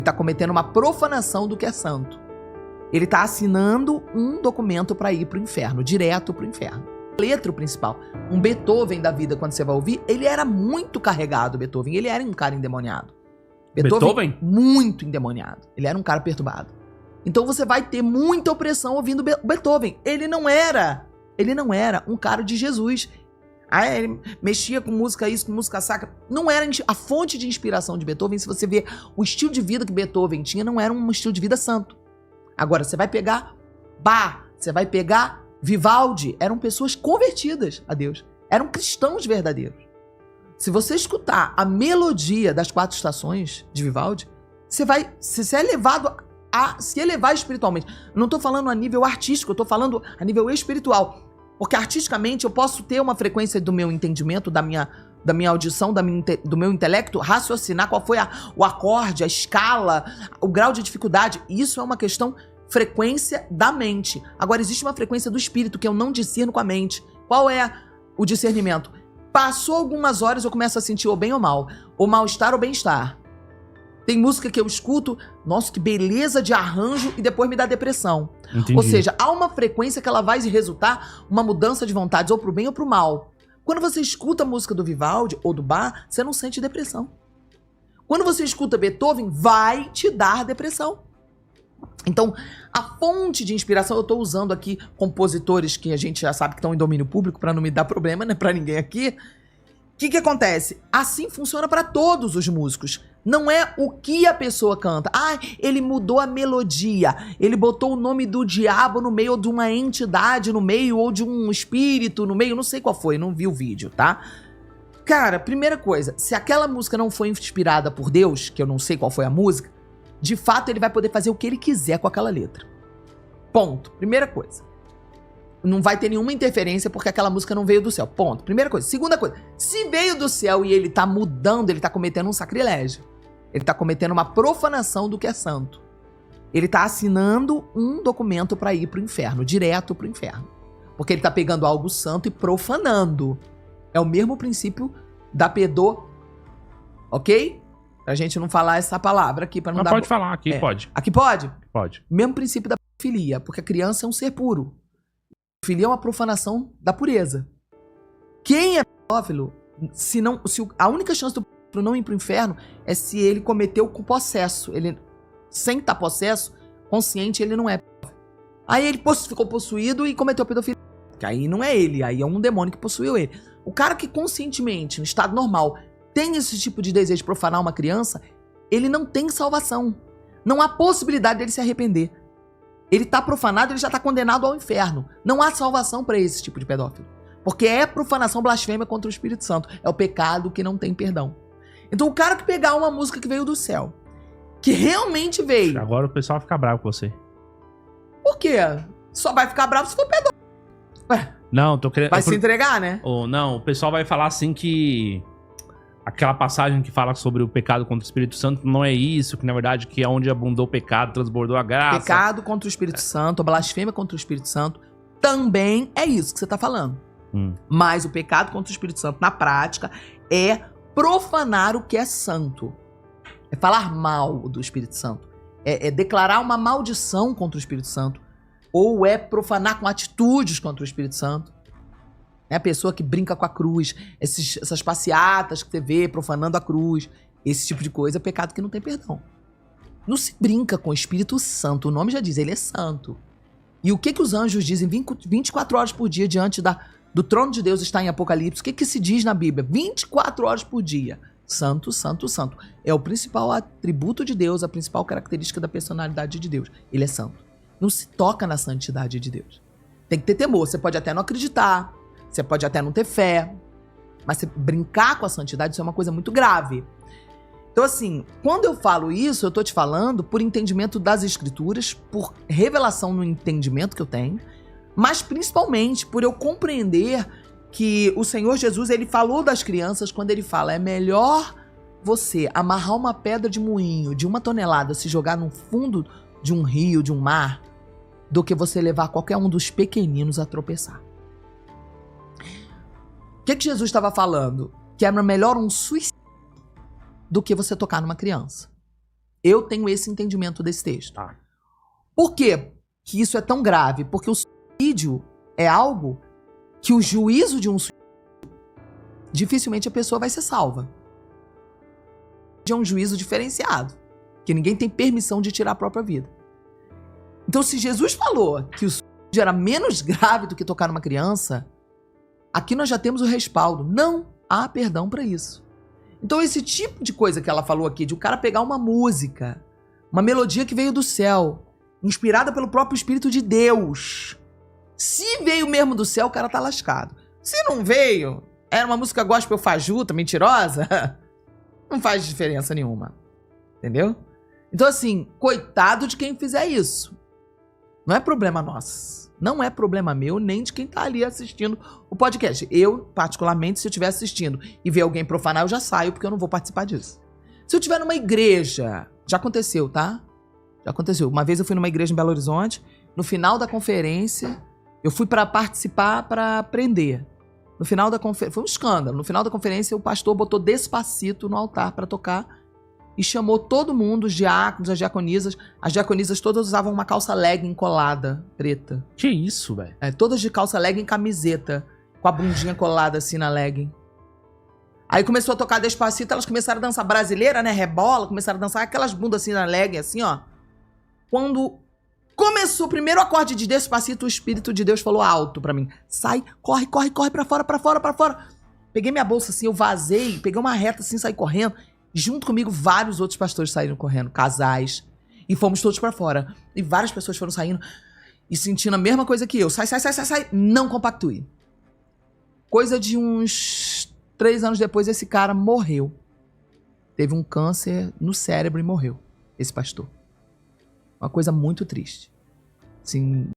está cometendo uma profanação do que é santo. Ele está assinando um documento para ir para o inferno, direto para o inferno. A letra principal, um Beethoven da vida, quando você vai ouvir, ele era muito carregado, Beethoven. Ele era um cara endemoniado. Beethoven? Muito endemoniado. Ele era um cara perturbado. Então você vai ter muita opressão ouvindo Beethoven. Ele não era um cara de Jesus. Ele mexia com música isso, com música sacra. Não era a fonte de inspiração de Beethoven. Se você ver o estilo de vida que Beethoven tinha, não era um estilo de vida santo. Agora, você vai pegar Bach, você vai pegar Vivaldi. Eram pessoas convertidas a Deus. Eram cristãos verdadeiros. Se você escutar a melodia das 4 estações de Vivaldi, você vai ser levado a se elevar espiritualmente. Não estou falando a nível artístico, eu estou falando a nível espiritual. Porque artisticamente eu posso ter uma frequência do meu entendimento, da minha audição, do meu intelecto, raciocinar qual foi o acorde, a escala, o grau de dificuldade. Isso é uma questão frequência da mente. Agora, existe uma frequência do espírito que eu não discerno com a mente. Qual é o discernimento? Passou algumas horas, eu começo a sentir ou bem ou mal, ou mal-estar ou bem-estar. Tem música que eu escuto, nossa, que beleza de arranjo, e depois me dá depressão. Entendi. Ou seja, há uma frequência que ela vai resultar uma mudança de vontades, ou pro bem ou pro mal. Quando você escuta a música do Vivaldi ou do Bach, você não sente depressão. Quando você escuta Beethoven, vai te dar depressão. Então, a fonte de inspiração, eu estou usando aqui compositores que a gente já sabe que estão em domínio público para não me dar problema, né, para ninguém aqui. O que acontece? Assim funciona para todos os músicos. Não é o que a pessoa canta. Ah, ele mudou a melodia, ele botou o nome do diabo no meio, ou de uma entidade no meio, ou de um espírito no meio, não sei qual foi, não vi o vídeo, tá? Cara, primeira coisa, se aquela música não foi inspirada por Deus, que eu não sei qual foi a música, de fato ele vai poder fazer o que ele quiser com aquela letra. Ponto. Primeira coisa. Não vai ter nenhuma interferência porque aquela música não veio do céu. Ponto. Primeira coisa. Segunda coisa. Se veio do céu e ele tá mudando, ele tá cometendo um sacrilégio. Ele tá cometendo uma profanação do que é santo. Ele tá assinando um documento para ir pro inferno, direto pro inferno. Porque ele tá pegando algo santo e profanando. É o mesmo princípio da pedo, ok? Pra gente não falar essa palavra aqui para não dar... Pode falar, aqui pode. Aqui pode? Pode. Mesmo princípio da pedofilia, porque a criança é um ser puro. A pedofilia é uma profanação da pureza. Quem é pedófilo, a única chance do pedófilo não ir pro inferno é se ele cometeu com possesso. Ele, sem estar possesso, consciente, ele não é pedófilo. Aí ele ficou possuído e cometeu pedofilia. Que aí não é ele, aí é um demônio que possuiu ele. O cara que conscientemente, no estado normal, tem esse tipo de desejo de profanar uma criança, ele não tem salvação. Não há possibilidade dele se arrepender. Ele tá profanado, ele já tá condenado ao inferno. Não há salvação para esse tipo de pedófilo. Porque é profanação, blasfêmia contra o Espírito Santo. É o pecado que não tem perdão. Então o cara que pegar uma música que veio do céu, que realmente veio... Agora o pessoal vai ficar bravo com você. Por quê? Só vai ficar bravo se for pedófilo. Ué, não, tô querendo... Vai se entregar, né? Ou não, o pessoal vai falar assim que... Aquela passagem que fala sobre o pecado contra o Espírito Santo não é isso, que na verdade que é onde abundou o pecado, transbordou a graça. Pecado contra o Espírito Santo, a blasfêmia contra o Espírito Santo, também é isso que você tá falando. Mas o pecado contra o Espírito Santo, na prática, é profanar o que é santo. É falar mal do Espírito Santo. É declarar uma maldição contra o Espírito Santo. Ou é profanar com atitudes contra o Espírito Santo. É a pessoa que brinca com a cruz, essas passeatas que você vê profanando a cruz, esse tipo de coisa é pecado que não tem perdão. Não se brinca com o Espírito Santo, o nome já diz, ele é santo. E o que os anjos dizem 24 horas por dia diante do trono de Deus, está em Apocalipse? O que se diz na Bíblia? 24 horas por dia. Santo, santo, santo. É o principal atributo de Deus, a principal característica da personalidade de Deus. Ele é santo. Não se toca na santidade de Deus. Tem que ter temor, você pode até não acreditar, você pode até não ter fé, mas você brincar com a santidade, isso é uma coisa muito grave. Então, assim, quando eu falo isso, eu tô te falando por entendimento das Escrituras, por revelação no entendimento que eu tenho, mas principalmente por eu compreender que o Senhor Jesus, ele falou das crianças quando ele fala, é melhor você amarrar uma pedra de moinho de 1 tonelada, se jogar no fundo de um rio, de um mar, do que você levar qualquer um dos pequeninos a tropeçar. O que Jesus estava falando? Que era melhor um suicídio do que você tocar numa criança. Eu tenho esse entendimento desse texto. Tá. Por quê que isso é tão grave? Porque o suicídio é algo que o juízo de um suicídio, dificilmente a pessoa vai ser salva. É um juízo diferenciado, que ninguém tem permissão de tirar a própria vida. Então, se Jesus falou que o suicídio era menos grave do que tocar numa criança, aqui nós já temos o respaldo. Não há perdão para isso. Então, esse tipo de coisa que ela falou aqui, de o cara pegar uma música, uma melodia que veio do céu, inspirada pelo próprio Espírito de Deus. Se veio mesmo do céu, o cara tá lascado. Se não veio, era uma música gospel fajuta, mentirosa, não faz diferença nenhuma. Entendeu? Então, assim, coitado de quem fizer isso. Não é problema nosso. Não é problema meu, nem de quem tá ali assistindo o podcast. Eu, particularmente, se eu estiver assistindo e ver alguém profanar, eu já saio, porque eu não vou participar disso. Se eu estiver numa igreja, já aconteceu, tá? Já aconteceu. Uma vez eu fui numa igreja em Belo Horizonte, no final da conferência, eu fui pra participar pra aprender. No final da conferência, foi um escândalo. No final da conferência, o pastor botou Despacito no altar pra tocar e chamou todo mundo, os diáconos, as diaconisas. As diaconisas todas usavam uma calça legging colada, preta. Que isso, velho? Todas de calça legging e camiseta, com a bundinha colada assim na legging. Aí começou a tocar Despacito, elas começaram a dançar brasileira, né? Rebola, começaram a dançar aquelas bundas assim na legging, assim, ó. Quando começou o primeiro acorde de Despacito, o Espírito de Deus falou alto pra mim. Sai, corre, corre, corre pra fora, pra fora, pra fora. Peguei minha bolsa assim, eu vazei, peguei uma reta assim, saí correndo. Junto comigo, vários outros pastores saíram correndo, casais. E fomos todos pra fora. E várias pessoas foram saindo e sentindo a mesma coisa que eu. Sai, sai, sai, sai, sai. Não compactue. Coisa de uns 3 anos depois, esse cara morreu. Teve um câncer no cérebro e morreu. Esse pastor. Uma coisa muito triste. Assim,